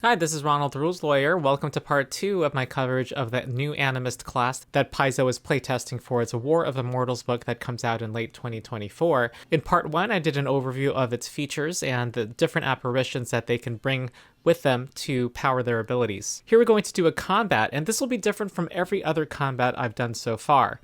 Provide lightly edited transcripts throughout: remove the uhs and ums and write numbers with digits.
Hi, this is Ronald the Rules Lawyer. Welcome to part 2 of my coverage of that new ANIMIST class that Paizo is playtesting for its War of Immortals book that comes out in late 2024. In part 1, I did an overview of its features and the different apparitions that they can bring with them to power their abilities. Here we're going to do a combat, and this will be different from every other combat I've done so far.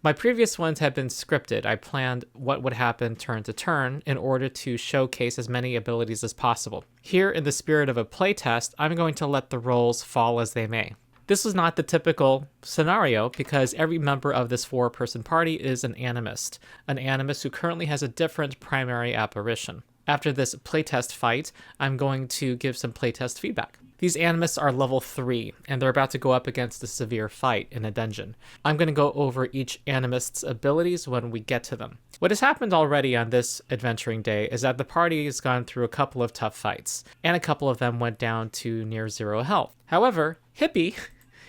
My previous ones had been scripted. I planned what would happen turn to turn in order to showcase as many abilities as possible. Here, in the spirit of a playtest, I'm going to let the rolls fall as they may. This was not the typical scenario because every member of this 4-person party is an ANIMIST who currently has a different primary apparition. After this playtest fight, I'm going to give some playtest feedback. These ANIMISTs are level 3, and they're about to go up against a severe fight in a dungeon. I'm going to go over each ANIMIST's abilities when we get to them. What has happened already on this adventuring day is that the party has gone through a couple of tough fights, and a couple of them went down to near 0 health. However, Hippie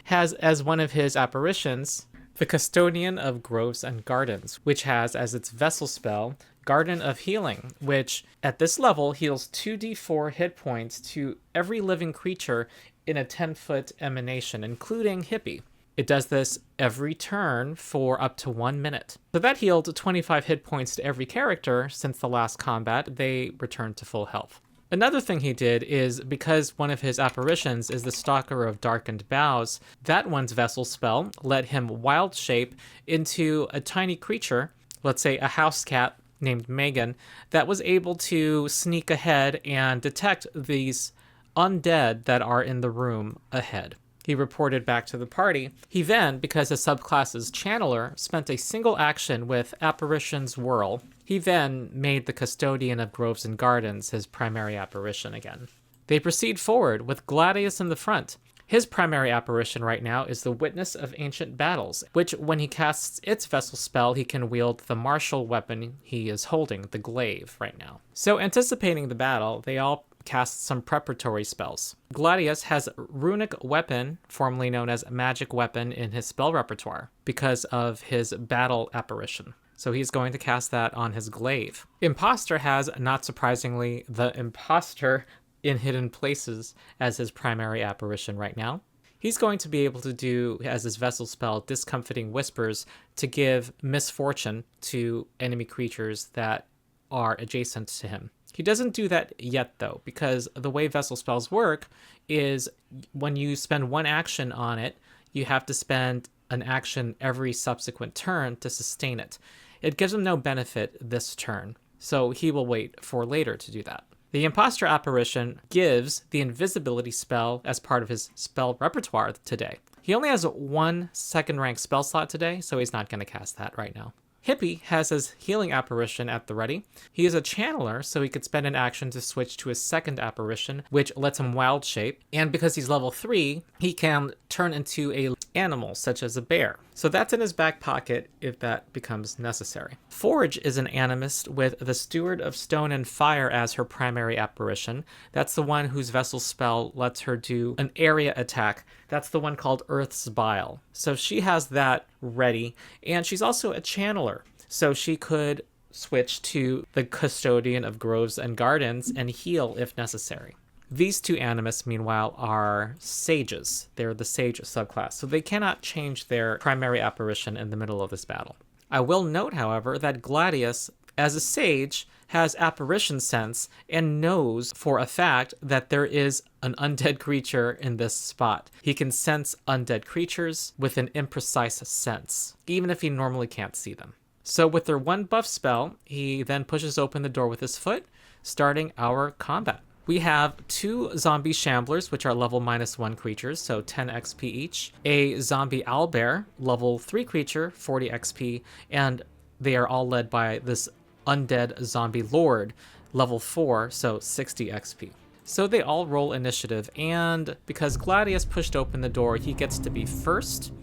has as one of his apparitions the Custodian of Groves and Gardens, which has as its vessel spell Garden of Healing, which at this level heals 2d4 hit points to every living creature in a 10-foot emanation, including Hippie. It does this every turn for up to 1 minute. So that healed 25 hit points to every character since the last combat. They returned to full health. Another thing he did is, because one of his apparitions is the Stalker of Darkened Boughs, that one's vessel spell let him wild shape into a tiny creature, let's say a house cat named Megan, that was able to sneak ahead and detect these undead that are in the room ahead. He reported back to the party. He then, because his subclass is Channeler, spent a single action with Apparition's Whirl. He then made the Custodian of Groves and Gardens his primary apparition again. They proceed forward with Gladius in the front. His primary apparition right now is the Witness of Ancient Battles, which when he casts its vessel spell, he can wield the martial weapon he is holding, the glaive, right now. So anticipating the battle, they all cast some preparatory spells. Gladius has Runic Weapon, formerly known as Magic Weapon, in his spell repertoire because of his battle apparition. So he's going to cast that on his glaive. Imposter has, not surprisingly, the Imposter in Hidden Places as his primary apparition right now. He's going to be able to do, as his vessel spell, Discomfiting Whispers to give misfortune to enemy creatures that are adjacent to him. He doesn't do that yet, though, because the way vessel spells work is when you spend one action on it, you have to spend an action every subsequent turn to sustain it. It gives him no benefit this turn, so he will wait for later to do that. The Imposter apparition gives the invisibility spell as part of his spell repertoire today. He only has one second rank spell slot today, so he's not going to cast that right now. Hippie has his healing apparition at the ready. He is a channeler, so he could spend an action to switch to his second apparition, which lets him wild shape. And because he's level 3, he can turn into a animal, such as a bear. So that's in his back pocket if that becomes necessary. Forge is an animist with the Steward of Stone and Fire as her primary apparition. That's the one whose vessel spell lets her do an area attack. That's the one called Earth's Bile. So she has that ready, and she's also a channeler. So she could switch to the Custodian of Groves and Gardens and heal if necessary. These two animists, meanwhile, are sages. They're the sage subclass, so they cannot change their primary apparition in the middle of this battle. I will note, however, that Gladius, as a sage, has apparition sense and knows for a fact that there is an undead creature in this spot. He can sense undead creatures with an imprecise sense, even if he normally can't see them. So with their one buff spell, he then pushes open the door with his foot, starting our combat. We have 2 zombie shamblers, which are level -1 creatures, so 10 XP each. A zombie owlbear, level 3 creature, 40 XP, and they are all led by this undead zombie lord, level 4, so 60 XP. So they all roll initiative, and because Gladius pushed open the door, he gets to be first,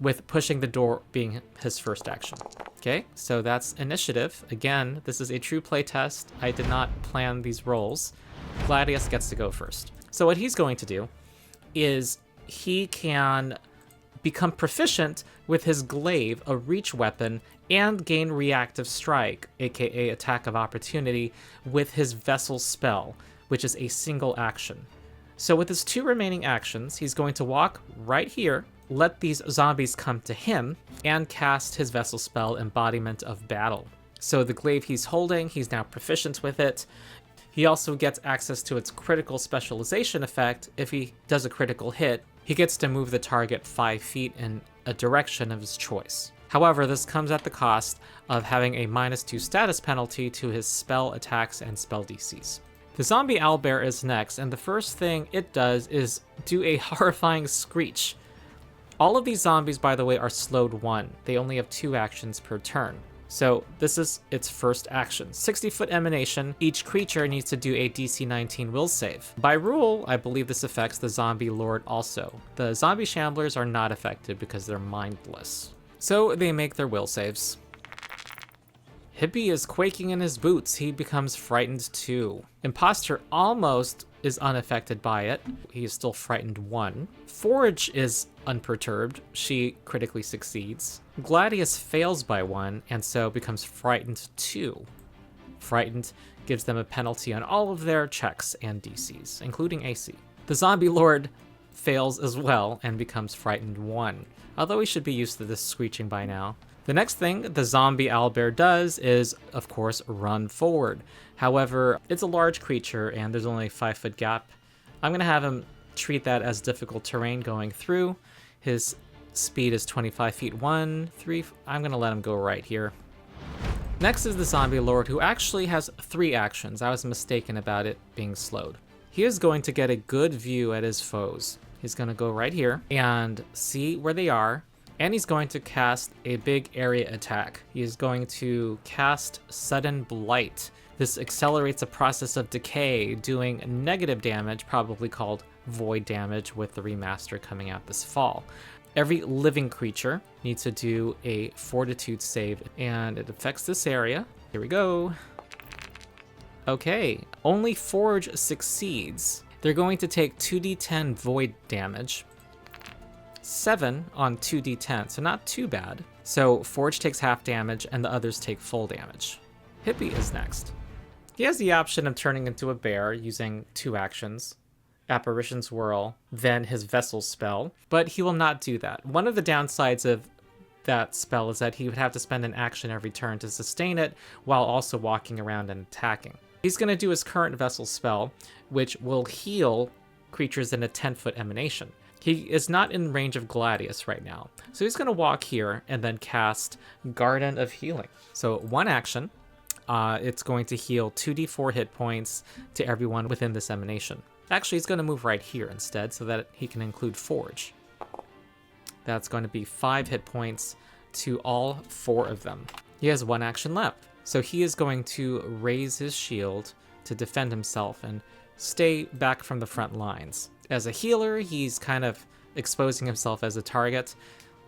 with pushing the door being his first action. Okay, so that's initiative. Again, this is a true playtest. I did not plan these rolls. Gladius gets to go first. So what he's going to do is he can become proficient with his glaive, a reach weapon, and gain reactive strike, aka attack of opportunity, with his vessel spell, which is a single action. So with his 2 remaining actions, he's going to walk right here, let these zombies come to him, and cast his vessel spell, Embodiment of Battle. So the glaive he's holding, he's now proficient with it. He also gets access to its critical specialization effect. If he does a critical hit, he gets to move the target 5 feet in a direction of his choice. However, this comes at the cost of having a -2 status penalty to his spell attacks and spell DCs. The zombie owlbear is next, and the first thing it does is do a horrifying screech. All of these zombies, by the way, are slowed 1. They only have 2 actions per turn. So this is its first action. 60-foot emanation. Each creature needs to do a DC 19 will save. By rule, I believe this affects the zombie lord also. The zombie shamblers are not affected because they're mindless. So they make their will saves. Hippie is quaking in his boots. He becomes frightened too. Imposter almost is unaffected by it. He is still frightened 1. Forge is unperturbed. She critically succeeds. Gladius fails by 1 and so becomes frightened 2. Frightened gives them a penalty on all of their checks and DCs, including AC. The zombie lord fails as well and becomes frightened 1, although he should be used to this screeching by now. The next thing the zombie owlbear does is, of course, run forward. However, it's a large creature and there's only a 5-foot gap. I'm going to have him treat that as difficult terrain going through. His speed is 25 feet 1, 3. I'm going to let him go right here. Next is the zombie lord, who actually has 3 actions. I was mistaken about it being slowed. He is going to get a good view at his foes. He's going to go right here and see where they are. And he's going to cast a big area attack. He is going to cast Sudden Blight. This accelerates a process of decay, doing negative damage, probably called void damage, with the remaster coming out this fall. Every living creature needs to do a fortitude save, and it affects this area. Here we go. Okay, only Forge succeeds. They're going to take 2d10 void damage. 7 on 2d10, so not too bad. So Forge takes half damage and the others take full damage. Hippie is next. He has the option of turning into a bear using 2 actions, Apparition's Whirl, then his Vessel spell, but he will not do that. One of the downsides of that spell is that he would have to spend an action every turn to sustain it while also walking around and attacking. He's going to do his current Vessel spell, which will heal creatures in a 10-foot emanation. He is not in range of Gladius right now, so he's going to walk here and then cast Garden of Healing. So 1 action, it's going to heal 2d4 hit points to everyone within this emanation. Actually, he's going to move right here instead so that he can include Forge. That's going to be 5 hit points to all 4 of them. He has 1 action left, so he is going to raise his shield to defend himself and stay back from the front lines. As a healer, he's kind of exposing himself as a target.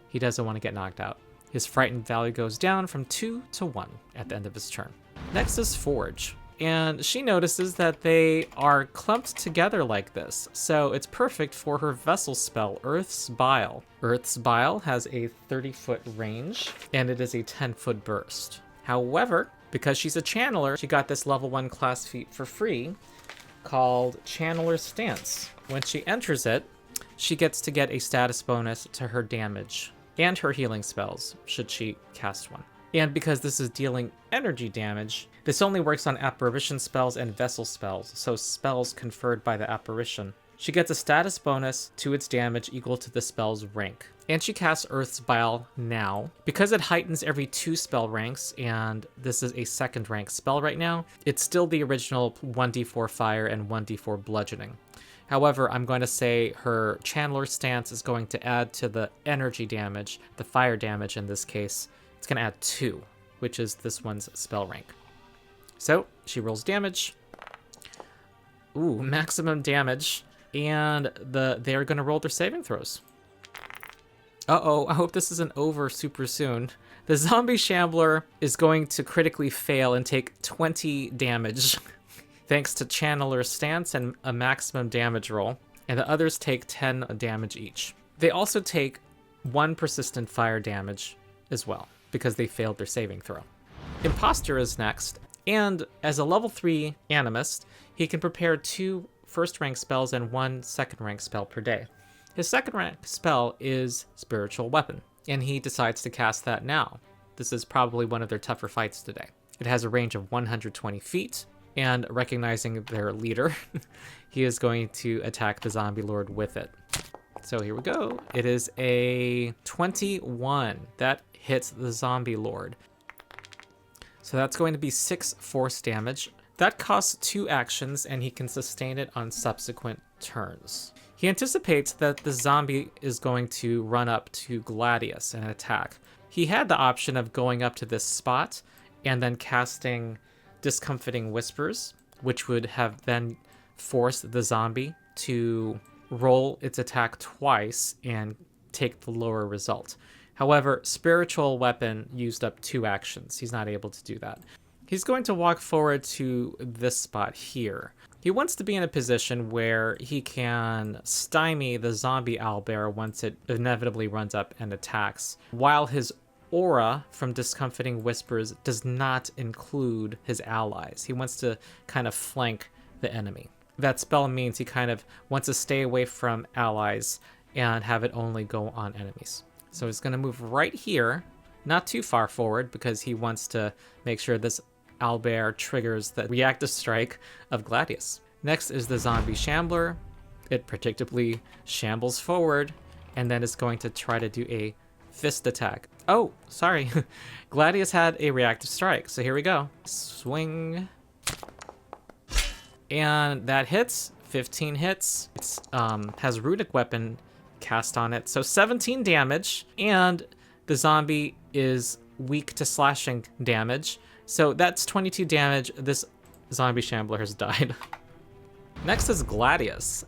He doesn't want to get knocked out. His frightened value goes down from 2 to 1 at the end of his turn. Next is Forge, and she notices that they are clumped together like this, so it's perfect for her vessel spell, Earth's Bile. Earth's Bile has a 30-foot range, and it is a 10-foot burst. However, because she's a channeler, she got this level 1 class feat for free called Channeler Stance. When she enters it, she gets to get a status bonus to her damage and her healing spells, should she cast one. And because this is dealing energy damage, this only works on apparition spells and vessel spells, so spells conferred by the apparition. She gets a status bonus to its damage equal to the spell's rank. And she casts Earth's Bile now. Because it heightens every 2 spell ranks, and this is a 2nd rank spell right now, it's still the original 1d4 fire and 1d4 bludgeoning. However, I'm going to say her Channeler Stance is going to add to the energy damage, the fire damage in this case. It's going to add 2, which is this one's spell rank. So she rolls damage. Ooh, maximum damage. And they're going to roll their saving throws. Uh-oh, I hope this isn't over super soon. The zombie shambler is going to critically fail and take 20 damage. Thanks to Channeler Stance and a maximum damage roll, and the others take 10 damage each. They also take 1 persistent fire damage as well, because they failed their saving throw. Imposter is next, and as a level 3 animist, he can prepare 2 first rank spells and 1 second rank spell per day. His second rank spell is Spiritual Weapon, and he decides to cast that now. This is probably one of their tougher fights today. It has a range of 120 feet, and recognizing their leader, he is going to attack the Zombie Lord with it. So here we go. It is a 21. That hits the Zombie Lord. So that's going to be 6 force damage. That costs 2 actions, and he can sustain it on subsequent turns. He anticipates that the zombie is going to run up to Gladius and attack. He had the option of going up to this spot and then casting Discomfiting Whispers, which would have then forced the zombie to roll its attack twice and take the lower result. However, Spiritual Weapon used up 2 actions. He's not able to do that. He's going to walk forward to this spot here. He wants to be in a position where he can stymie the zombie owlbear once it inevitably runs up and attacks, while his aura from Discomfiting Whispers does not include his allies. He wants to kind of flank the enemy. That spell means he kind of wants to stay away from allies and have it only go on enemies. So he's going to move right here, not too far forward, because he wants to make sure this owlbear triggers the reactive strike of Gladius. Next is the zombie shambler. It predictably shambles forward and then is going to try to do a fist attack. Oh, sorry. Gladius had a reactive strike. So here we go. Swing. And that hits. 15 hits. It has Runic Weapon cast on it. So 17 damage. And the zombie is weak to slashing damage. So that's 22 damage. This zombie shambler has died. Next is Gladius.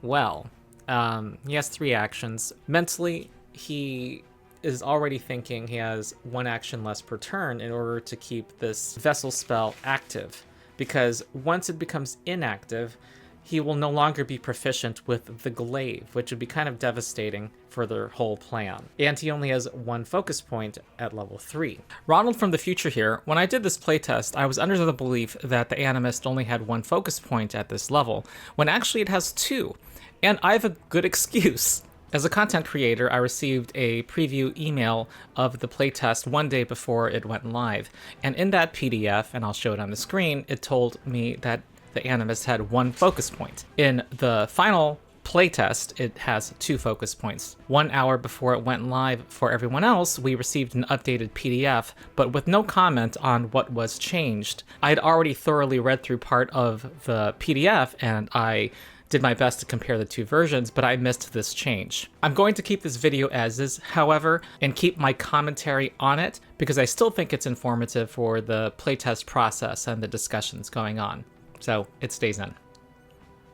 Well, he has 3 actions. Mentally, he is already thinking he has 1 action less per turn in order to keep this vessel spell active. Because once it becomes inactive, he will no longer be proficient with the glaive, which would be kind of devastating for their whole plan. And he only has 1 focus point at level 3. Ronald from the future here. When I did this playtest, I was under the belief that the ANIMIST only had 1 focus point at this level, when actually it has 2. And I have a good excuse. As a content creator, I received a preview email of the playtest 1 day before it went live. And in that PDF, and I'll show it on the screen, it told me that the ANIMIST had 1 focus point. In the final playtest, it has 2 focus points. 1 hour before it went live for everyone else, we received an updated PDF, but with no comment on what was changed. I had already thoroughly read through part of the PDF, and I did my best to compare the 2 versions, but I missed this change. I'm going to keep this video as is, however, and keep my commentary on it, because I still think it's informative for the playtest process and the discussions going on. So it stays in.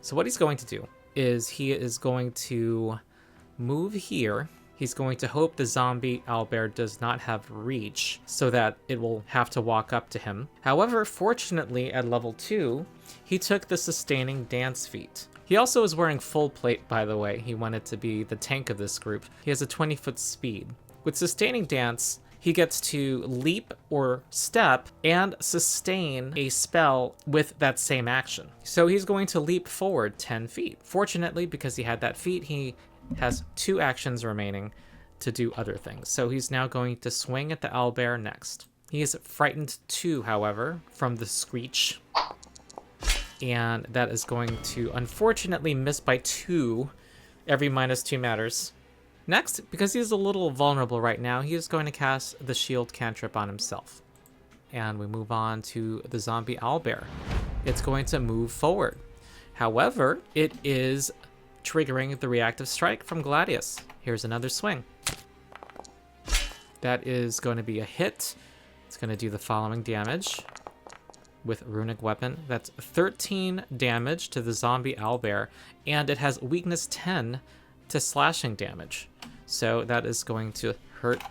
So what he's going to do is he is going to move here. He's going to hope the zombie owlbear does not have reach so that it will have to walk up to him. However, fortunately at level 2, he took the sustaining dance feat. He also is wearing full plate, by the way. He wanted to be the tank of this group. He has a 20-foot speed. With sustaining dance, he gets to leap or step and sustain a spell with that same action. So he's going to leap forward 10 feet. Fortunately, because he had that feat, he has 2 actions remaining to do other things. So he's now going to swing at the owlbear next. He is frightened 2, however, from the screech. And that is going to unfortunately miss by 2. Every -2 matters. Next, because he's a little vulnerable right now, he is going to cast the shield cantrip on himself. And we move on to the zombie owlbear. It's going to move forward. However, it is triggering the reactive strike from Gladius. Here's another swing. That is going to be a hit. It's going to do the following damage with Runic Weapon. That's 13 damage to the zombie owlbear, and it has weakness 10 to slashing damage. So that is going to hurt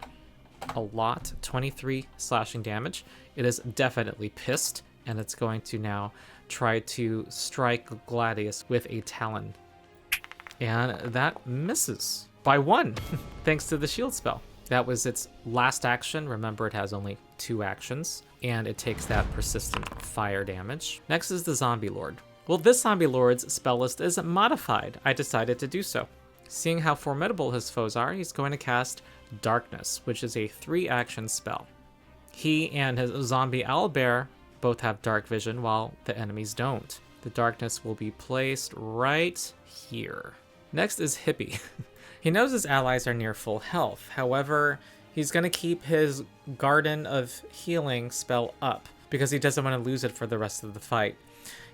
a lot. 23 slashing damage. It is definitely pissed, and it's going to now try to strike Gladius with a talon. And that misses by 1, thanks to the shield spell. That was its last action. Remember, it has only 2 actions, and it takes that persistent fire damage. Next is the Zombie Lord. Well, this zombie lord's spell list is modified. I decided to do so. Seeing how formidable his foes are, he's going to cast Darkness, which is a 3-action spell. He and his zombie owlbear both have dark vision, while the enemies don't. The darkness will be placed right here. Next is Hippie. He knows his allies are near full health. However, he's going to keep his Garden of Healing spell up because he doesn't want to lose it for the rest of the fight.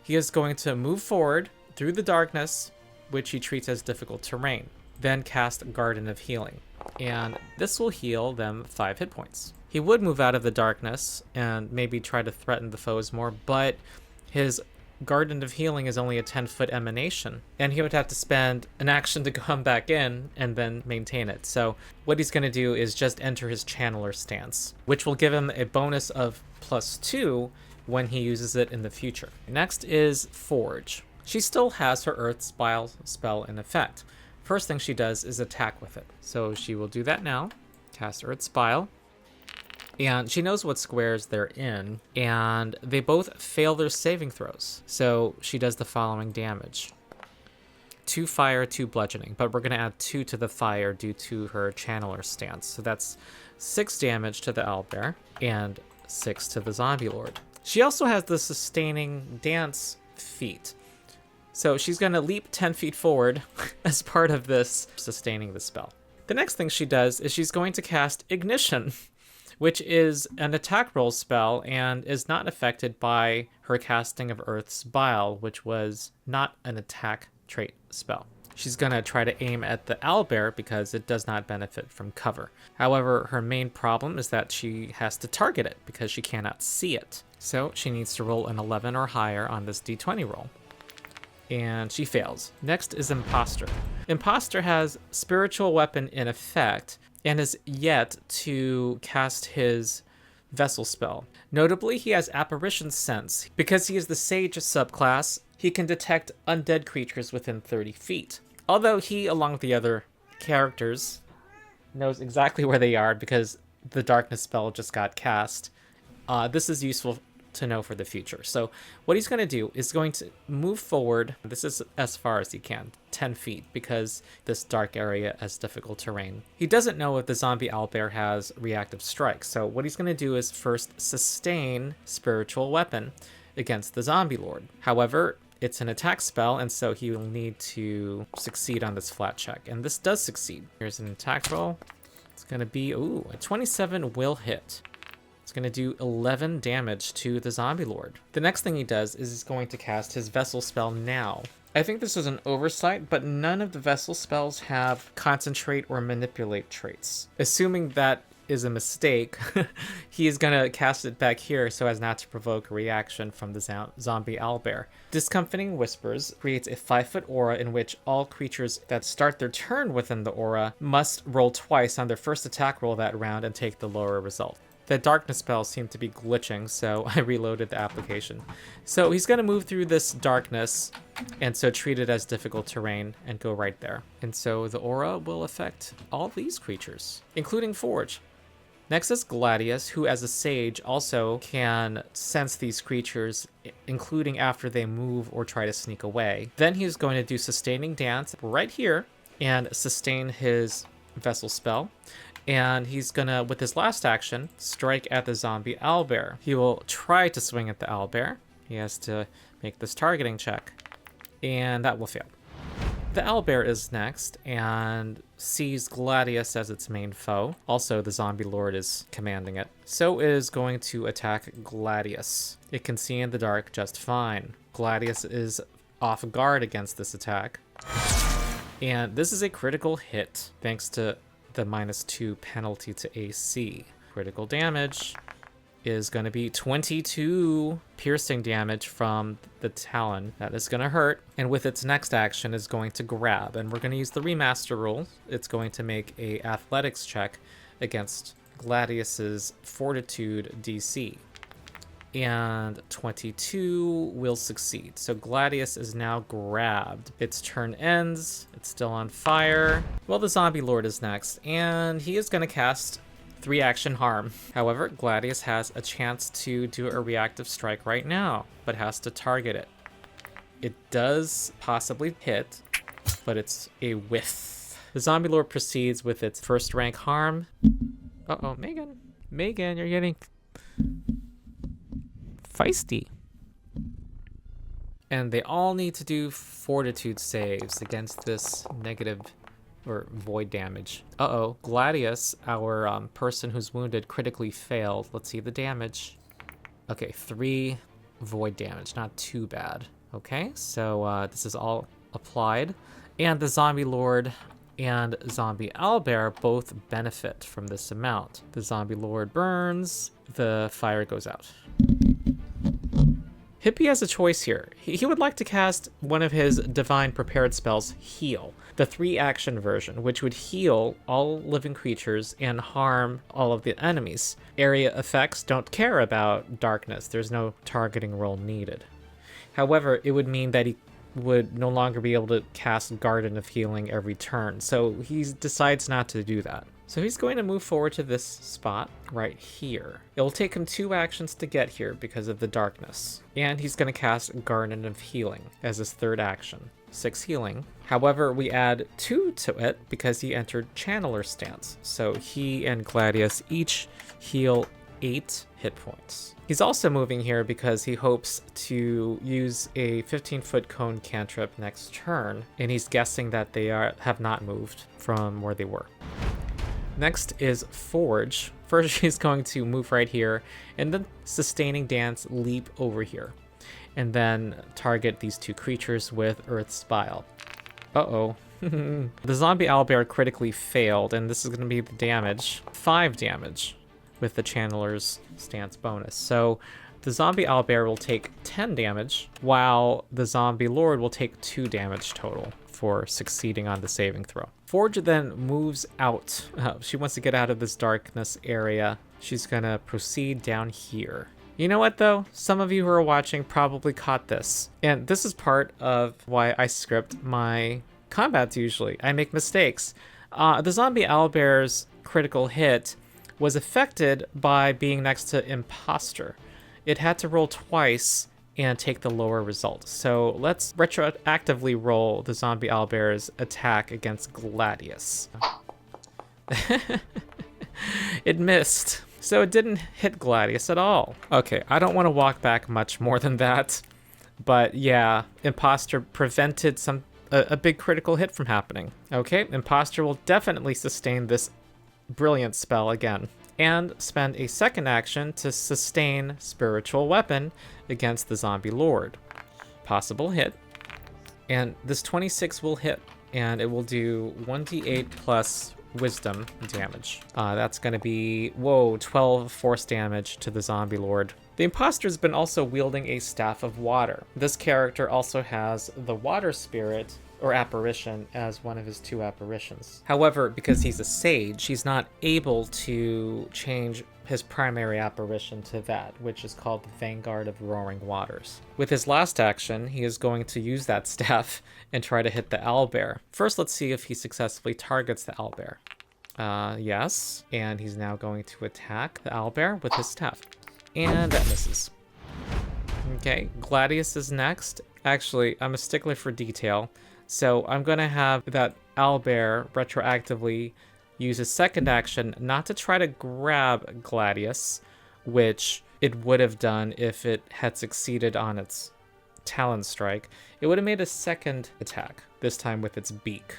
He is going to move forward through the darkness, which he treats as difficult terrain, then cast Garden of Healing, and this will heal them 5 hit points. He would move out of the darkness and maybe try to threaten the foes more, but his Garden of Healing is only a 10-foot emanation, and he would have to spend an action to come back in and then maintain it. So what he's going to do is just enter his Channeler stance, which will give him a bonus of +2 when he uses it in the future. Next is Forge. She still has her Earth's Bile spell in effect. First thing she does is attack with it. So she will do that now. Cast Earth's Bile. And she knows what squares they're in, and they both fail their saving throws. So she does the following damage. 2 fire, 2 bludgeoning, but we're going to add 2 to the fire due to her Channeler stance. So that's 6 damage to the owlbear and 6 to the zombie lord. She also has the sustaining dance feat. So she's going to leap 10 feet forward as part of this, sustaining the spell. The next thing she does is she's going to cast Ignition, which is an attack roll spell and is not affected by her casting of Earth's Bile, which was not an attack trait spell. She's going to try to aim at the owlbear because it does not benefit from cover. However, her main problem is that she has to target it because she cannot see it. So she needs to roll an 11 or higher on this d20 roll. And she fails. Next is Imposter. Imposter has Spiritual Weapon in effect and is yet to cast his Vessel spell. Notably, he has Apparition Sense. Because he is the Sage subclass, he can detect undead creatures within 30 feet. Although he, along with the other characters, knows exactly where they are because the Darkness spell just got cast. This is useful to know for the future. So what he's going to do is going to move forward. This is as far as he can, 10 feet, because this dark area has difficult terrain. He doesn't know if the zombie owlbear has reactive strike. So what he's going to do is first sustain Spiritual Weapon against the zombie lord. However, it's an attack spell, and so he will need to succeed on this flat check. And this does succeed. Here's an attack roll. It's going to be, a 27 will hit. It's going to do 11 damage to the zombie lord. The next thing he does is he's going to cast his Vessel spell now. I think this is an oversight, but none of the Vessel spells have Concentrate or Manipulate traits. Assuming that is a mistake, he is going to cast it back here so as not to provoke a reaction from the zombie owlbear. Discomfiting Whispers creates a 5-foot aura in which all creatures that start their turn within the aura must roll twice on their first attack roll that round and take the lower result. The darkness spell seemed to be glitching, so I reloaded the application. So he's going to move through this darkness, and so treat it as difficult terrain, and go right there. And so the aura will affect all these creatures, including Forge. Next is Gladius, who as a sage also can sense these creatures, including after they move or try to sneak away. Then he's going to do Sustaining Dance right here, and sustain his Vessel spell. And he's gonna, with his last action, strike at the zombie owlbear. He will try to swing at the owlbear. He has to make this targeting check, and that will fail. The owlbear is next and sees Gladius as its main foe. Also, the zombie lord is commanding it. So it is going to attack Gladius. It can see in the dark just fine. Gladius is off guard against this attack. And this is a critical hit, thanks to the -2 penalty to AC. Critical damage is going to be 22 piercing damage from the talon. That is going to hurt. And with its next action is going to grab. And we're going to use the remaster rule. It's going to make a athletics check against Gladius's fortitude DC. And 22 will succeed. So Gladius is now grabbed. Its turn ends. It's still on fire. Well, the zombie lord is next, and he is going to cast 3-action harm. However, Gladius has a chance to do a reactive strike right now, but has to target it. It does possibly hit, but it's a whiff. The Zombie Lord proceeds with its first rank harm. Uh-oh, Megan. Megan, you're getting feisty. And they all need to do fortitude saves against this negative or void damage. Uh-oh, Gladius, our person who's wounded, critically failed. Let's see the damage. Okay, 3 void damage, not too bad. Okay, so this is all applied. And the Zombie Lord and Zombie Owlbear both benefit from this amount. The Zombie Lord burns, the fire goes out. Hippie has a choice here. He would like to cast one of his divine prepared spells, Heal, the 3-action version, which would heal all living creatures and harm all of the enemies. Area effects don't care about darkness. There's no targeting roll needed. However, it would mean that he would no longer be able to cast Garden of Healing every turn, so he decides not to do that. So he's going to move forward to this spot right here. It will take him 2 actions to get here because of the darkness. And he's going to cast Garden of Healing as his 3rd action. 6 healing. However, we add 2 to it because he entered Channeler stance. So he and Gladius each heal 8 hit points. He's also moving here because he hopes to use a 15-foot cone cantrip next turn, and he's guessing that they have not moved from where they were. Next is Forge. First, he's going to move right here, and then Sustaining Dance leap over here, and then target these 2 creatures with Earth's Bile. Uh-oh. The Zombie Owlbear critically failed, and this is going to be the damage. 5 damage with the Channeler's stance bonus. So the Zombie Owlbear will take 10 damage, while the Zombie Lord will take 2 damage total for succeeding on the saving throw. Forge then moves out. She wants to get out of this darkness area. She's gonna proceed down here. You know what though? Some of you who are watching probably caught this. And this is part of why I script my combats usually. I make mistakes. The Zombie Owlbear's critical hit was affected by being next to Imposter. It had to roll twice and take the lower result. So let's retroactively roll the Zombie Owlbear's attack against Gladius. It missed. So it didn't hit Gladius at all. Okay, I don't want to walk back much more than that. But yeah, Imposter prevented a big critical hit from happening. Okay, Imposter will definitely sustain this brilliant spell again, and spend a 2nd action to sustain Spiritual Weapon against the Zombie Lord. Possible hit. And this 26 will hit, and it will do 1d8 plus Wisdom damage. That's going to be, 12 force damage to the Zombie Lord. The Imposter's been also wielding a Staff of Water. This character also has the Water Spirit, or apparition, as one of his 2 apparitions. However, because he's a sage, he's not able to change his primary apparition to that, which is called the Vanguard of Roaring Waters. With his last action, he is going to use that staff and try to hit the owlbear. First, let's see if he successfully targets the owlbear. Yes, and he's now going to attack the owlbear with his staff. And that misses. Okay, Gladius is next. Actually, I'm a stickler for detail. So I'm going to have that owlbear retroactively use a 2nd action not to try to grab Gladius, which it would have done if it had succeeded on its Talon Strike. It would have made a 2nd attack, this time with its beak.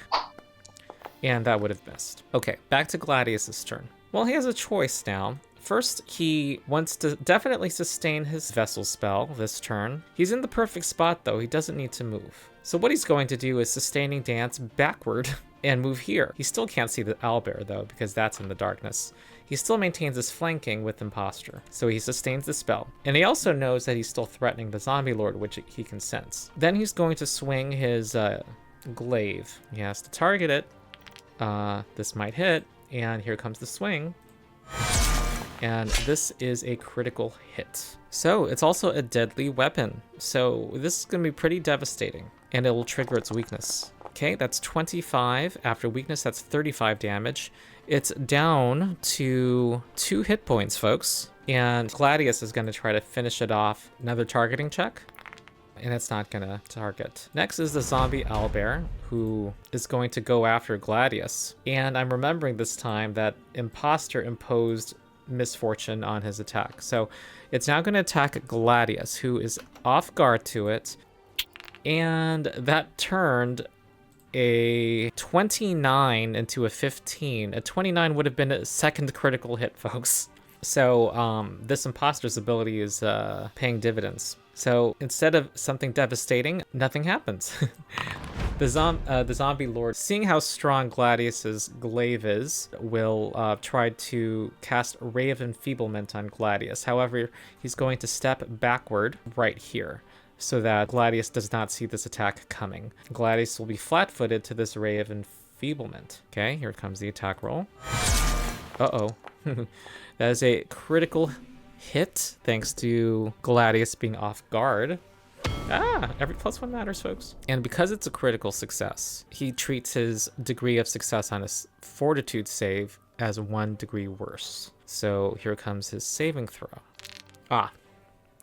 And that would have missed. Okay, back to Gladius's turn. Well, he has a choice now. First, he wants to definitely sustain his Vessel spell this turn. He's in the perfect spot, though. He doesn't need to move. So what he's going to do is Sustaining Dance backward and move here. He still can't see the owlbear, though, because that's in the darkness. He still maintains his flanking with Imposter, so he sustains the spell. And he also knows that he's still threatening the Zombie Lord, which he can sense. Then he's going to swing his glaive. He has to target it. This might hit, and here comes the swing. And this is a critical hit. So it's also a deadly weapon. So this is going to be pretty devastating, and it will trigger its weakness. Okay, that's 25. After weakness, that's 35 damage. It's down to 2 hit points, folks. And Gladius is going to try to finish it off. Another targeting check. and it's not gonna target. Next is the zombie owlbear, who is going to go after Gladius. And I'm remembering this time that Imposter imposed misfortune on his attack. So it's now going to attack Gladius, who is off guard to it. And that turned a 29 into a 15. A 29 would have been a second critical hit, folks. So this imposter's ability is paying dividends. So instead of something devastating, nothing happens. The zombie lord, seeing how strong Gladius's glaive is, will try to cast Ray of Enfeeblement on Gladius. However, he's going to step backward right here, so that Gladius does not see this attack coming. Gladius will be flat-footed to this Ray of Enfeeblement. Okay, here comes the attack roll. Uh-oh. That is a critical hit, thanks to Gladius being off guard. Every +1 matters, folks. And because it's a critical success, he treats his degree of success on his fortitude save as 1 degree worse. So here comes his saving throw.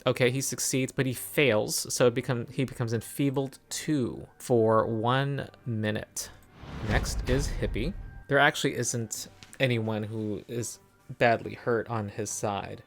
Okay, he succeeds, but he fails, so he becomes enfeebled 2 for 1 minute. Next is Hippie. There actually isn't anyone who is badly hurt on his side.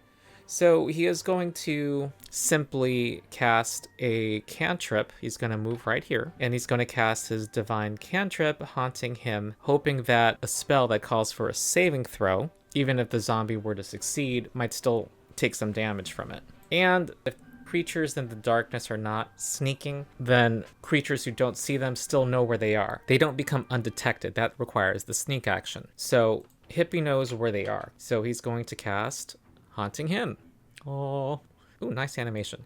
So he is going to simply cast a cantrip. He's going to move right here, and he's going to cast his divine cantrip, haunting him, hoping that a spell that calls for a saving throw, even if the zombie were to succeed, might still take some damage from it. And if creatures in the darkness are not sneaking, then creatures who don't see them still know where they are. They don't become undetected. That requires the sneak action. So Hippie knows where they are. So he's going to cast Haunting Him. Oh, ooh, nice animation.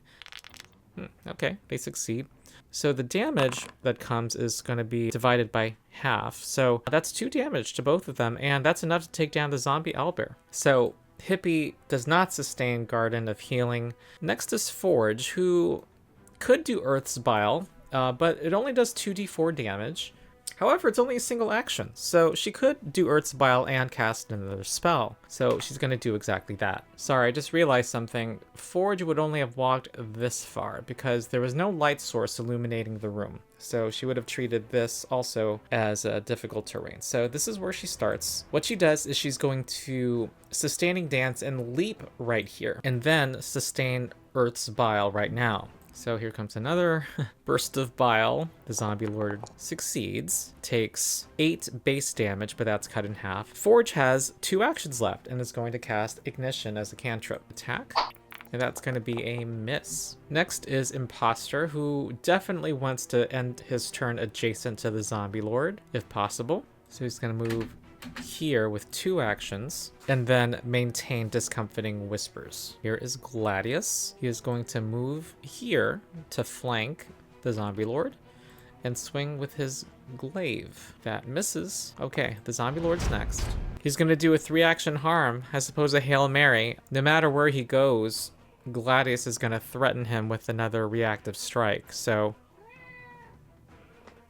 Okay, they succeed. So the damage that comes is going to be divided by half. So that's 2 damage to both of them, and that's enough to take down the zombie owlbear. So Hippie does not sustain Garden of Healing. Next is Forge, who could do Earth's Bile, but it only does 2d4 damage. However, it's only a single action, so she could do Earth's Bile and cast another spell. So she's going to do exactly that. Sorry, I just realized something. Forge would only have walked this far because there was no light source illuminating the room. So she would have treated this also as a difficult terrain. So this is where she starts. What she does is she's going to Sustaining Dance and leap right here, and then sustain Earth's Bile right now. So here comes another burst of bile. The zombie lord succeeds, takes 8 base damage, but that's cut in half. Forge has 2 actions left and is going to cast Ignition as a cantrip. Attack, and that's going to be a miss. Next is Imposter, who definitely wants to end his turn adjacent to the zombie lord, if possible. So he's going to move here with 2 actions and then maintain Discomfiting Whispers. Here is Gladius. He is going to move here to flank the zombie lord and swing with his glaive. That misses. Okay, the zombie lord's next. He's going to do a 3-action harm, I suppose a Hail Mary. No matter where he goes, Gladius is going to threaten him with another reactive strike. So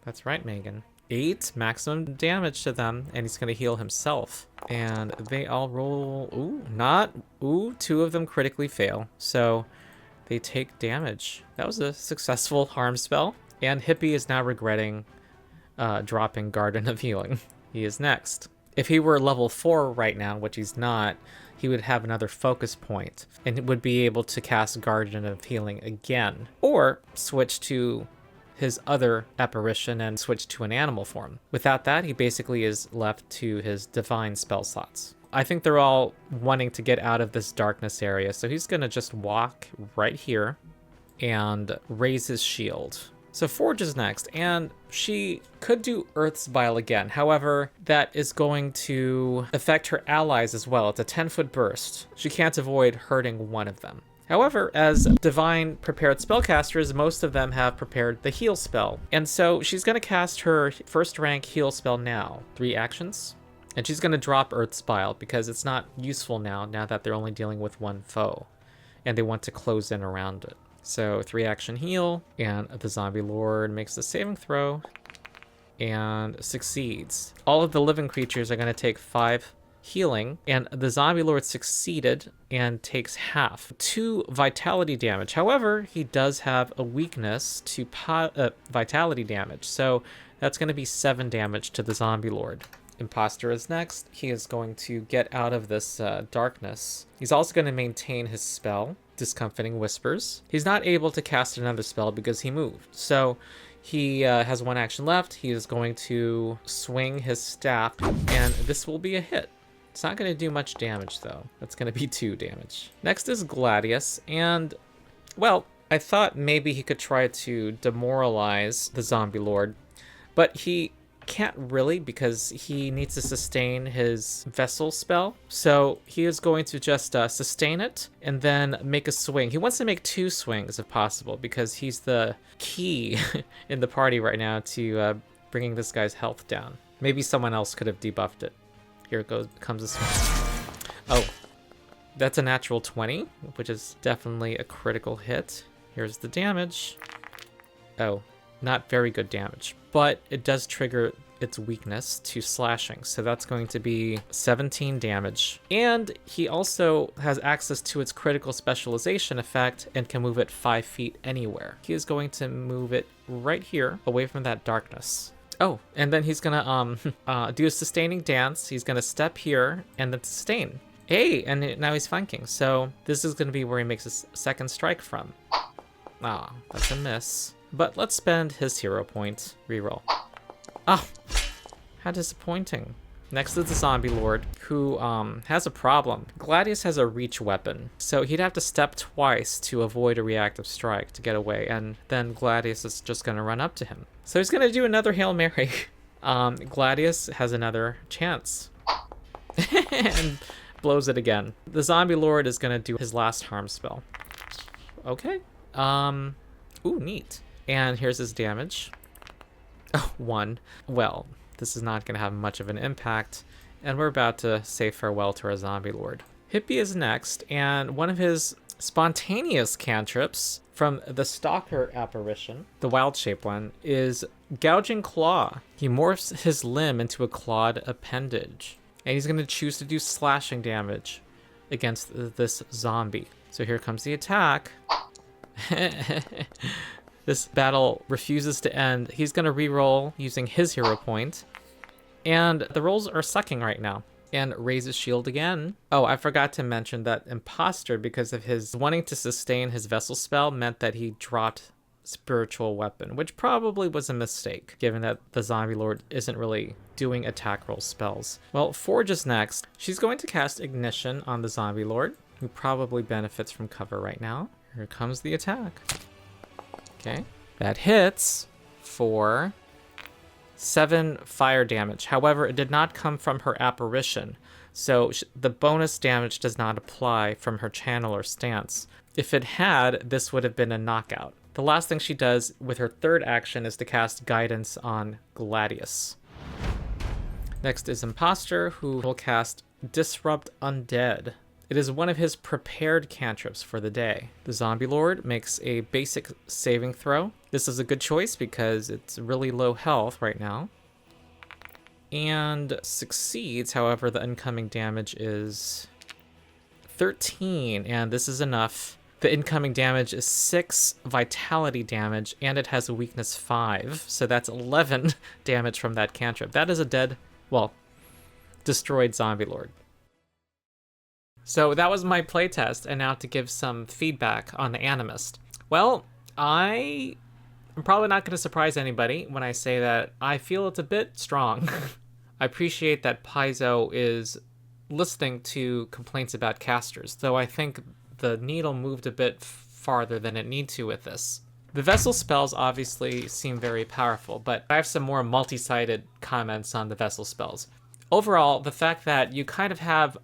that's right, Megan. 8 maximum damage to them, and he's going to heal himself. And they all roll... Ooh, 2 of them critically fail. So they take damage. That was a successful harm spell. And Hippie is now regretting dropping Garden of Healing. He is next. If he were level 4 right now, which he's not, he would have another focus point and would be able to cast Garden of Healing again. Or switch to his other apparition and switch to an animal form. Without that, he basically is left to his divine spell slots. I think they're all wanting to get out of this darkness area, so he's gonna just walk right here and raise his shield. So Forge is next, and she could do Earth's Bile again. However, that is going to affect her allies as well. It's a 10-foot burst. She can't avoid hurting one of them. However, as divine prepared spellcasters, most of them have prepared the heal spell. And so she's going to cast her first rank heal spell now. 3 actions. And she's going to drop Earth's Bile because it's not useful now that they're only dealing with 1 foe. And they want to close in around it. So 3-action heal, and the zombie lord makes a saving throw and succeeds. All of the living creatures are going to take 5 healing, and the Zombie Lord succeeded and takes half. 2 vitality damage. However, he does have a weakness to vitality damage, so that's going to be 7 damage to the Zombie Lord. Imposter is next. He is going to get out of this darkness. He's also going to maintain his spell, Discomfiting Whispers. He's not able to cast another spell because he moved. So he has 1 action left. He is going to swing his staff, and this will be a hit. It's not going to do much damage, though. That's going to be 2 damage. Next is Gladius, and, well, I thought maybe he could try to demoralize the Zombie Lord, but he can't really because he needs to sustain his vessel spell. So he is going to just sustain it and then make a swing. He wants to make 2 swings if possible because he's the key in the party right now to bringing this guy's health down. Maybe someone else could have debuffed it. Here it comes a swing. Oh, that's a natural 20, which is definitely a critical hit. Here's the damage. Oh, not very good damage, but it does trigger its weakness to slashing, so that's going to be 17 damage. And he also has access to its critical specialization effect and can move it 5 feet anywhere. He is going to move it right here, away from that darkness. Oh, and then he's gonna do a sustaining dance. He's gonna step here and then sustain. Hey, and now he's flanking, so this is gonna be where he makes his second strike from. Ah, that's a miss. But let's spend his hero point. Reroll. Oh, how disappointing. Next is the Zombie Lord, who has a problem. Gladius has a reach weapon, so he'd have to step twice to avoid a reactive strike to get away, and then Gladius is just going to run up to him. So he's going to do another Hail Mary. Gladius has another chance. And blows it again. The Zombie Lord is going to do his last harm spell. Okay. Ooh, neat. And here's his damage. Oh, 1. Well, this is not going to have much of an impact, and we're about to say farewell to our Zombie Lord. Hippie is next, and one of his spontaneous cantrips from the Stalker apparition, the wild shape one, is Gouging Claw. He morphs his limb into a clawed appendage, and he's going to choose to do slashing damage against this zombie. So here comes the attack. This battle refuses to end. He's going to reroll using his hero point. And the rolls are sucking right now. And raise his shield again. Oh, I forgot to mention that Imposter, because of his wanting to sustain his vessel spell, meant that he dropped Spiritual Weapon, which probably was a mistake, given that the Zombie Lord isn't really doing attack roll spells. Well, Forge is next. She's going to cast Ignition on the Zombie Lord, who probably benefits from cover right now. Here comes the attack. Okay, that hits for 7 fire damage. However, it did not come from her apparition, so the bonus damage does not apply from her channel or stance. If it had, this would have been a knockout. The last thing she does with her third action is to cast Guidance on Gladius. Next is Imposter, who will cast Disrupt Undead. It is one of his prepared cantrips for the day. The Zombie Lord makes a basic saving throw. This is a good choice because it's really low health right now. And succeeds, however, the incoming damage is 13, and this is enough. The incoming damage is 6 vitality damage, and it has a weakness 5, so that's 11 damage from that cantrip. That is a dead, well, destroyed Zombie Lord. So that was my playtest, and now to give some feedback on the ANIMIST. Well, I'm probably not going to surprise anybody when I say that I feel it's a bit strong. I appreciate that Paizo is listening to complaints about casters, though I think the needle moved a bit farther than it need to with this. The vessel spells obviously seem very powerful, but I have some more multi-sided comments on the vessel spells. Overall, the fact that you kind of have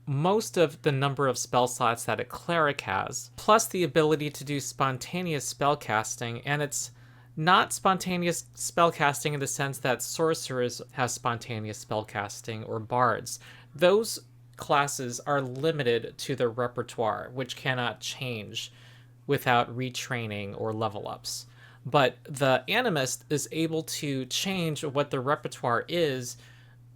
most of the number of spell slots that a cleric has, plus the ability to do spontaneous spell casting, and it's not spontaneous spell casting in the sense that sorcerers have spontaneous spell casting or bards. Those classes are limited to their repertoire, which cannot change without retraining or level ups. But the ANIMIST is able to change what their repertoire is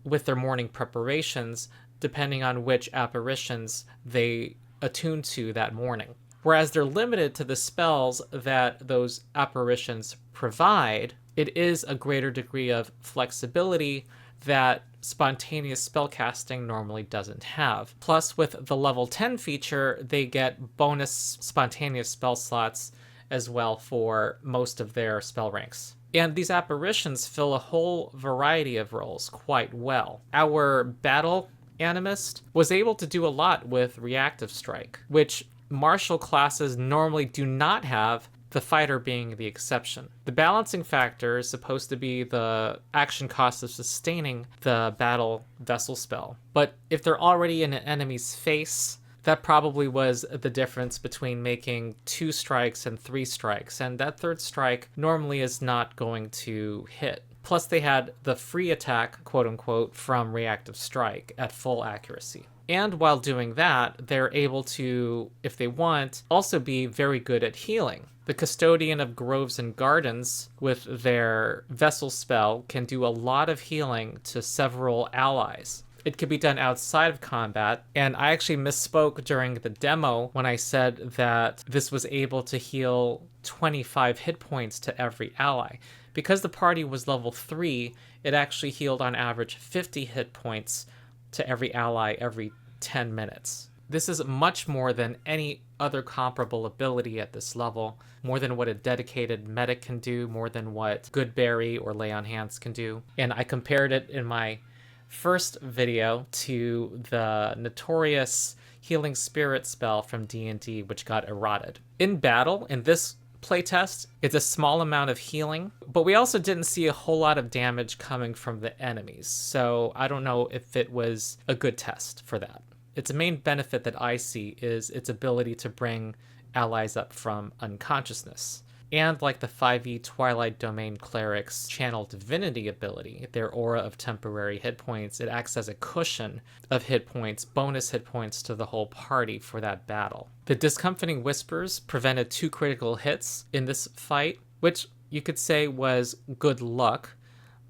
with their morning preparations depending on which apparitions they attune to that morning. Whereas they're limited to the spells that those apparitions provide, it is a greater degree of flexibility that spontaneous spellcasting normally doesn't have. Plus, with the level 10 feature, they get bonus spontaneous spell slots as well for most of their spell ranks. And these apparitions fill a whole variety of roles quite well. Our battle animist was able to do a lot with reactive strike, which martial classes normally do not have, the fighter being the exception. The balancing factor is supposed to be the action cost of sustaining the battle vessel spell. But if they're already in an enemy's face, that probably was the difference between making 2 strikes and 3 strikes, and that 3rd strike normally is not going to hit. Plus, they had the free attack, quote unquote, from reactive strike at full accuracy. And while doing that, they're able to, if they want, also be very good at healing. The Custodian of Groves and Gardens, with their vessel spell, can do a lot of healing to several allies. It could be done outside of combat, and I actually misspoke during the demo when I said that this was able to heal 25 hit points to every ally. Because the party was level 3, it actually healed on average 50 hit points to every ally every 10 minutes. This is much more than any other comparable ability at this level, more than what a dedicated medic can do, more than what Goodberry or Lay on Hands can do. And I compared it in my first video to the notorious Healing Spirit spell from D&D, which got eroded. In battle, in this playtest, it's a small amount of healing, but we also didn't see a whole lot of damage coming from the enemies, so I don't know if it was a good test for that. Its main benefit that I see is its ability to bring allies up from unconsciousness. And like the 5e Twilight Domain Cleric's Channel Divinity ability, their aura of temporary hit points, it acts as a cushion of hit points, bonus hit points to the whole party for that battle. The Discomfiting Whispers prevented 2 critical hits in this fight, which you could say was good luck,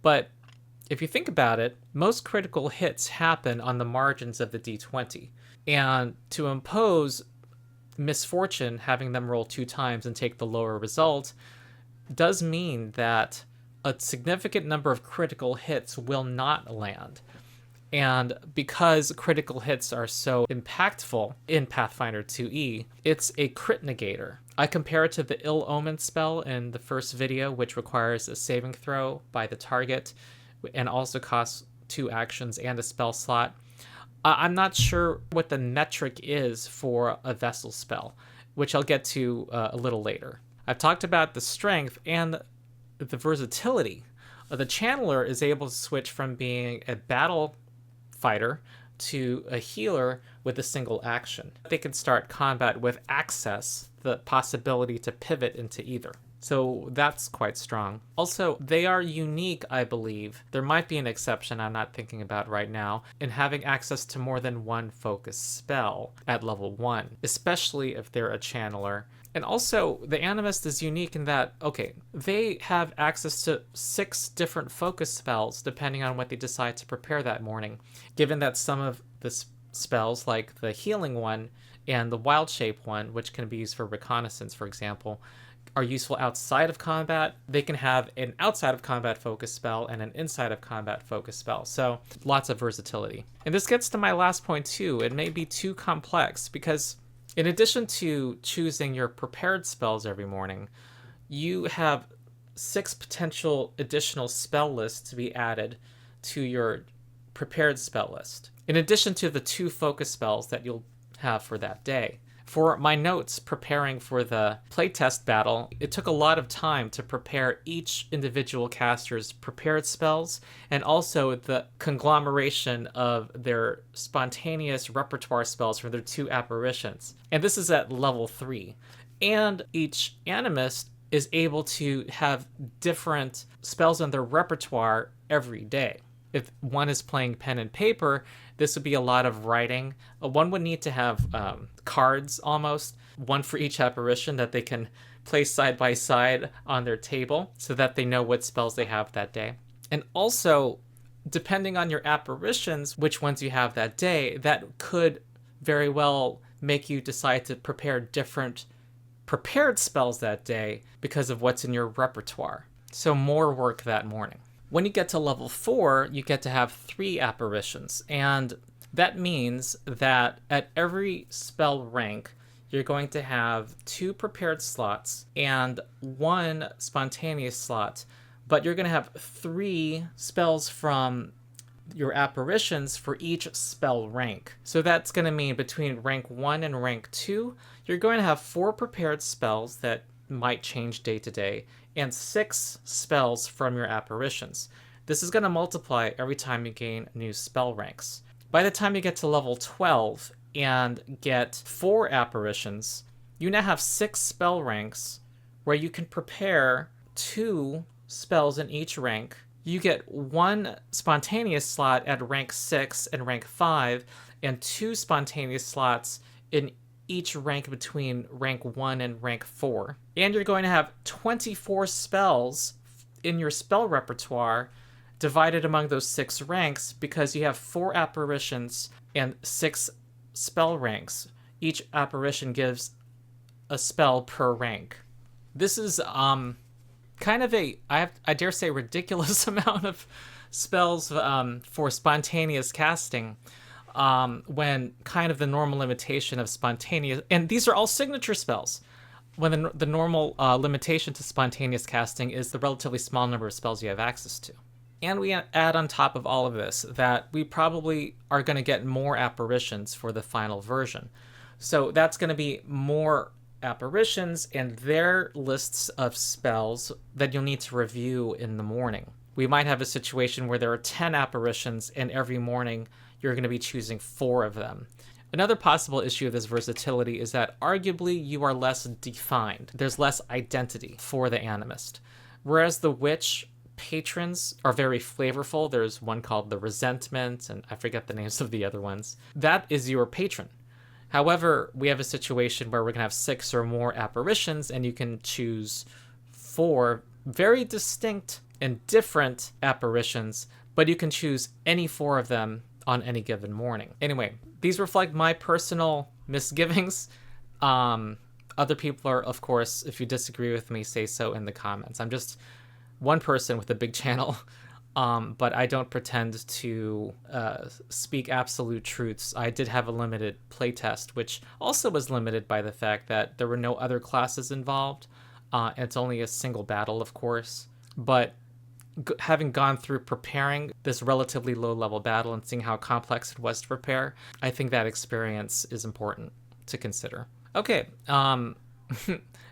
but if you think about it, most critical hits happen on the margins of the d20, and to impose misfortune, having them roll 2 times and take the lower result, does mean that a significant number of critical hits will not land. And because critical hits are so impactful in Pathfinder 2E, it's a crit negator. I compare it to the Ill Omen spell in the first video, which requires a saving throw by the target and also costs 2 actions and a spell slot. I'm not sure what the metric is for a vessel spell, which I'll get to a little later. I've talked about the strength and the versatility. The channeler is able to switch from being a battle fighter to a healer with a single action. They can start combat with access, the possibility to pivot into either. So that's quite strong. Also, they are unique, I believe. There might be an exception I'm not thinking about right now, in having access to more than one focus spell at level 1, especially if they're a channeler. And also, the Animist is unique in that, okay, they have access to 6 different focus spells depending on what they decide to prepare that morning, given that some of the spells, like the healing one and the wild shape one, which can be used for reconnaissance, for example, are useful outside of combat. They can have an outside of combat focus spell and an inside of combat focus spell. So lots of versatility. And this gets to my last point too. It may be too complex because in addition to choosing your prepared spells every morning, you have 6 potential additional spell lists to be added to your prepared spell list, in addition to the 2 focus spells that you'll have for that day. For my notes preparing for the playtest battle, it took a lot of time to prepare each individual caster's prepared spells and also the conglomeration of their spontaneous repertoire spells for their 2 apparitions. And this is at level 3. And each animist is able to have different spells in their repertoire every day. If one is playing pen and paper, this would be a lot of writing. One would need to have cards almost, one for each apparition that they can place side by side on their table so that they know what spells they have that day. And also, depending on your apparitions, which ones you have that day, that could very well make you decide to prepare different prepared spells that day because of what's in your repertoire. So more work that morning. When you get to level 4, you get to have 3 apparitions, and that means that at every spell rank, you're going to have 2 prepared slots and 1 spontaneous slot, but you're going to have 3 spells from your apparitions for each spell rank. So that's going to mean between rank 1 and rank 2, you're going to have 4 prepared spells that might change day to day, and 6 spells from your apparitions. This is going to multiply every time you gain new spell ranks. By the time you get to level 12 and get 4 apparitions, you now have 6 spell ranks where you can prepare 2 spells in each rank. You get 1 spontaneous slot at rank 6 and rank 5, and 2 spontaneous slots in each rank between rank 1 and rank 4. And you're going to have 24 spells in your spell repertoire divided among those 6 ranks because you have 4 apparitions and 6 spell ranks. Each apparition gives a spell per rank. This is kind of I dare say ridiculous amount of spells for spontaneous casting, when kind of the normal limitation of spontaneous, and these are all signature spells, when the normal limitation to spontaneous casting is the relatively small number of spells you have access to. And we add on top of all of this that we probably are going to get more apparitions for the final version. So that's going to be more apparitions and their lists of spells that you'll need to review in the morning. We might have a situation where there are 10 apparitions and every morning you're going to be choosing 4 of them. Another possible issue of this versatility is that arguably you are less defined. There's less identity for the Animist. Whereas the Witch patrons are very flavorful. There's one called the Resentment, and I forget the names of the other ones. That is your patron. However, we have a situation where we're going to have 6 or more apparitions, and you can choose 4 very distinct and different apparitions, but you can choose any 4 of them on any given morning. Anyway, these reflect my personal misgivings. Other people are, of course, if you disagree with me, say so in the comments. I'm just one person with a big channel, but I don't pretend to speak absolute truths. I did have a limited playtest, which also was limited by the fact that there were no other classes involved. It's only a single battle, of course. But having gone through preparing this relatively low-level battle and seeing how complex it was to prepare, I think that experience is important to consider. Okay, that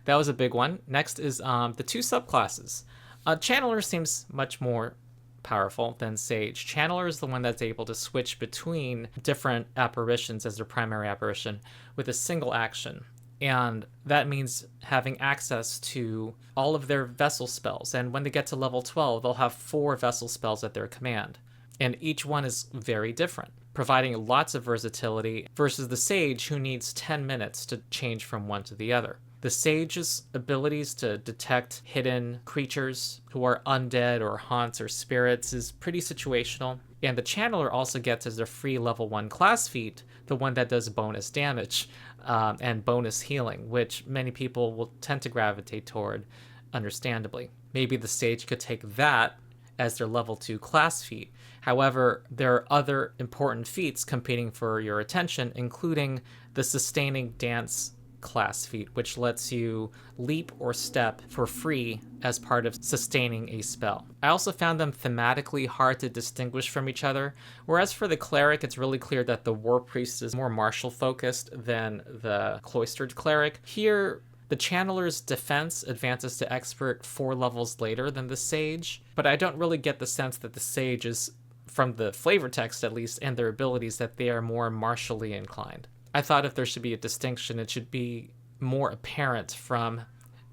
was a big one. Next is the 2 subclasses. Channeler seems much more powerful than Sage. Channeler is the one that's able to switch between different apparitions as their primary apparition with a single action. And that means having access to all of their vessel spells. And when they get to level 12, they'll have 4 vessel spells at their command. And each one is very different, providing lots of versatility versus the Sage, who needs 10 minutes to change from one to the other. The Sage's abilities to detect hidden creatures who are undead or haunts or spirits is pretty situational. And the Channeler also gets as their free level 1 class feat, the one that does bonus damage and bonus healing, which many people will tend to gravitate toward, understandably. Maybe the Sage could take that as their level 2 class feat. However, there are other important feats competing for your attention, including the Sustaining Dance class feat, which lets you leap or step for free as part of sustaining a spell. I also found them thematically hard to distinguish from each other, whereas for the cleric, it's really clear that the war priest is more martial focused than the cloistered cleric. Here, the channeler's defense advances to expert 4 levels later than the sage, but I don't really get the sense that the sage is, from the flavor text at least, and their abilities, that they are more martially inclined. I thought if there should be a distinction, it should be more apparent from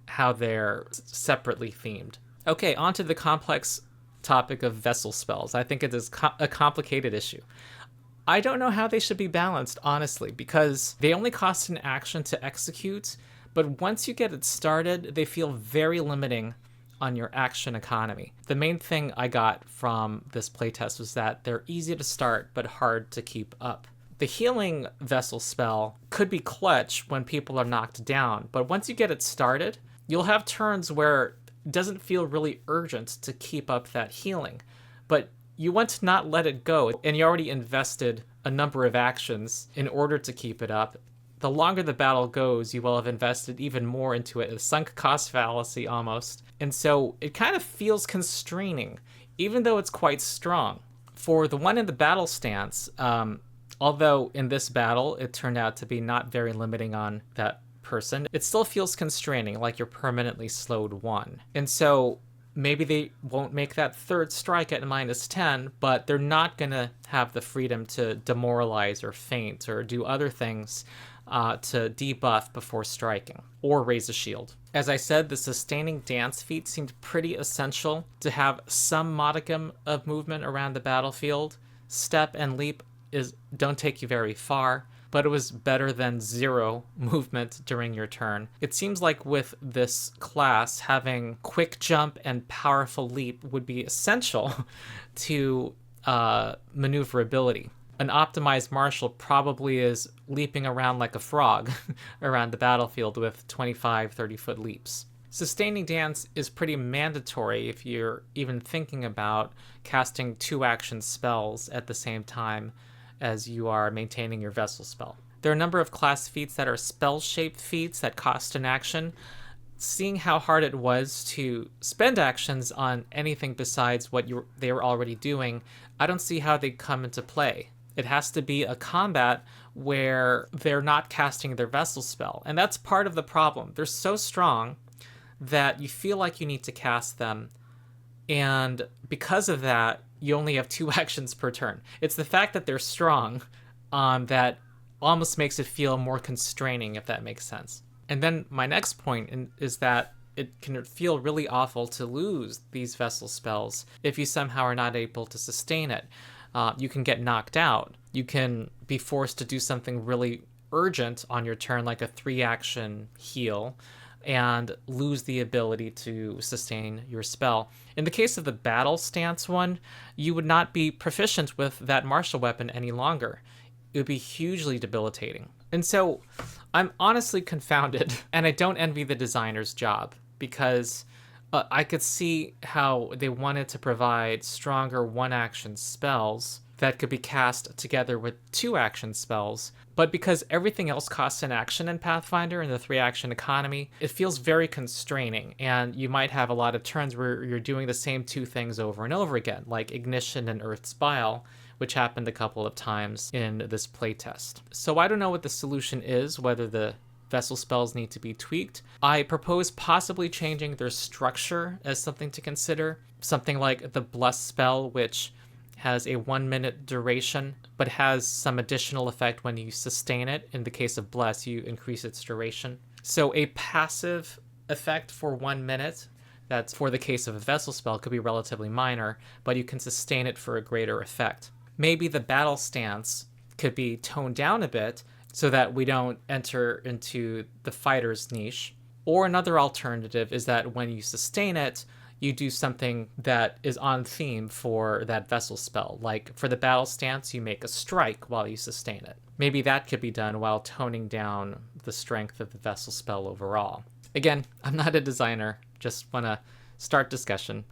how they're separately themed. Okay, on to the complex topic of vessel spells. I think it is a complicated issue. I don't know how they should be balanced, honestly, because they only cost an action to execute, but once you get it started, they feel very limiting on your action economy. The main thing I got from this playtest was that they're easy to start but hard to keep up. The healing vessel spell could be clutch when people are knocked down, but once you get it started, you'll have turns where it doesn't feel really urgent to keep up that healing, but you want to not let it go, and you already invested a number of actions in order to keep it up. The longer the battle goes, you will have invested even more into it, a sunk cost fallacy almost. And so it kind of feels constraining, even though it's quite strong. For the one in the battle stance, although in this battle it turned out to be not very limiting on that person, it still feels constraining, like you're permanently slowed 1. And so maybe they won't make that third strike at -10, but they're not going to have the freedom to demoralize or feint or do other things to debuff before striking, or raise a shield. As I said, the sustaining dance feat seemed pretty essential to have some modicum of movement around the battlefield. Step and leap don't take you very far, but it was better than 0 movement during your turn. It seems like with this class, having quick jump and powerful leap would be essential to maneuverability. An optimized martial probably is leaping around like a frog around the battlefield with 25, 30-foot leaps. Sustaining dance is pretty mandatory if you're even thinking about casting 2-action spells at the same time as you are maintaining your vessel spell. There are a number of class feats that are spell-shaped feats that cost an action. Seeing how hard it was to spend actions on anything besides what they were already doing, I don't see how they come into play. It has to be a combat where they're not casting their vessel spell. And that's part of the problem. They're so strong that you feel like you need to cast them. And because of that, you only have 2 actions per turn. It's the fact that they're strong that almost makes it feel more constraining, if that makes sense. And then my next point is that it can feel really awful to lose these vessel spells if you somehow are not able to sustain it. You can get knocked out. You can be forced to do something really urgent on your turn, like a 3-action heal, and lose the ability to sustain your spell. In the case of the battle stance one, you would not be proficient with that martial weapon any longer. It would be hugely debilitating. And so I'm honestly confounded, and I don't envy the designer's job, because I could see how they wanted to provide stronger 1-action spells that could be cast together with 2-action spells, but because everything else costs an action in Pathfinder in the 3-action economy, it feels very constraining, and you might have a lot of turns where you're doing the same 2 things over and over again, like Ignition and Earth's Bile, which happened a couple of times in this playtest. So I don't know what the solution is, whether the vessel spells need to be tweaked. I propose possibly changing their structure as something to consider. Something like the Bless spell, which has a 1-minute duration, but has some additional effect when you sustain it. In the case of Bless, you increase its duration. So a passive effect for 1 minute, that's for the case of a vessel spell, could be relatively minor, but you can sustain it for a greater effect. Maybe the battle stance could be toned down a bit, so that we don't enter into the fighter's niche. Or another alternative is that when you sustain it, you do something that is on theme for that vessel spell. Like for the battle stance, you make a strike while you sustain it. Maybe that could be done while toning down the strength of the vessel spell overall. Again, I'm not a designer, just want to start discussion.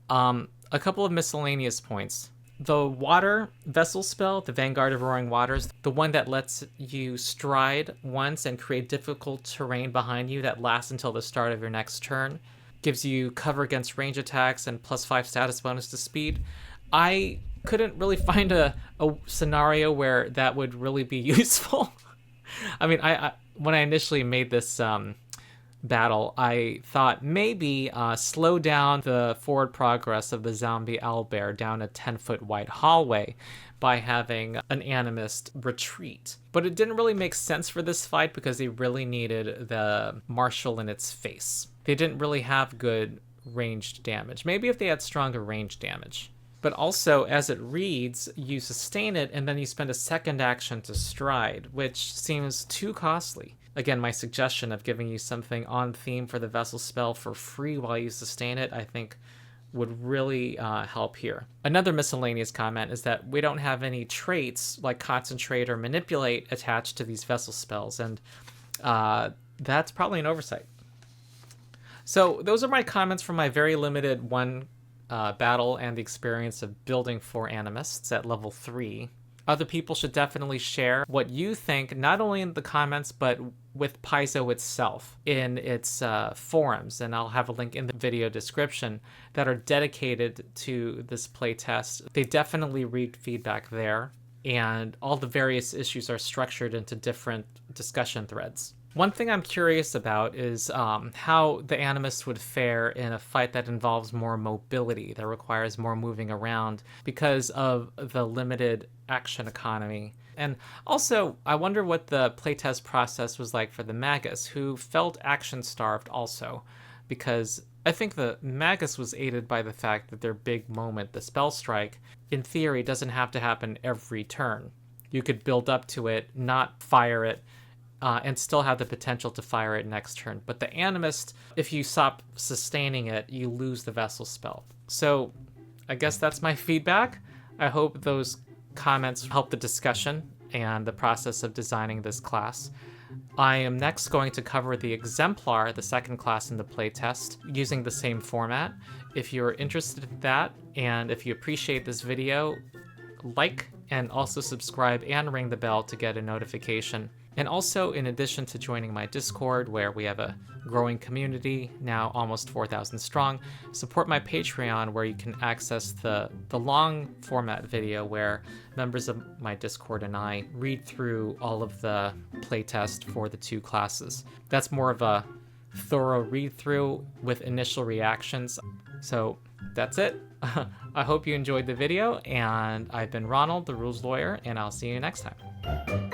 A couple of miscellaneous points. The water vessel spell, the Vanguard of Roaring Waters, the one that lets you stride once and create difficult terrain behind you that lasts until the start of your next turn, gives you cover against range attacks and +5 status bonus to speed. I couldn't really find a scenario where that would really be useful. I mean, I when I initially made this battle, I thought maybe slow down the forward progress of the zombie owlbear down a 10-foot wide hallway by having an ANIMIST retreat. But it didn't really make sense for this fight because they really needed the martial in its face. They didn't really have good ranged damage. Maybe if they had stronger ranged damage. But also, as it reads, you sustain it and then you spend a second action to stride, which seems too costly. Again, my suggestion of giving you something on theme for the vessel spell for free while you sustain it, I think would really help here. Another miscellaneous comment is that we don't have any traits like concentrate or manipulate attached to these vessel spells, and that's probably an oversight. So those are my comments from my very limited one battle and the experience of building 4 animists at level 3. Other people should definitely share what you think, not only in the comments, but with Paizo itself in its forums, and I'll have a link in the video description, that are dedicated to this playtest. They definitely read feedback there, and all the various issues are structured into different discussion threads. One thing I'm curious about is how the Animist would fare in a fight that involves more mobility, that requires more moving around because of the limited action economy. And also, I wonder what the playtest process was like for the Magus, who felt action-starved also, because I think the Magus was aided by the fact that their big moment, the spell strike, in theory doesn't have to happen every turn. You could build up to it, not fire it, and still have the potential to fire it next turn. But the Animist, if you stop sustaining it, you lose the vessel spell. So I guess that's my feedback. I hope those comments help the discussion and the process of designing this class. I am next going to cover the Exemplar, the second class in the playtest, using the same format. If you're interested in that, and if you appreciate this video, like and also subscribe and ring the bell to get a notification. And also, in addition to joining my Discord, where we have a growing community, now almost 4,000 strong, support my Patreon, where you can access the long format video where members of my Discord and I read through all of the playtest for the 2 classes. That's more of a thorough read-through with initial reactions. So that's it. I hope you enjoyed the video, and I've been Ronald, the Rules Lawyer, and I'll see you next time.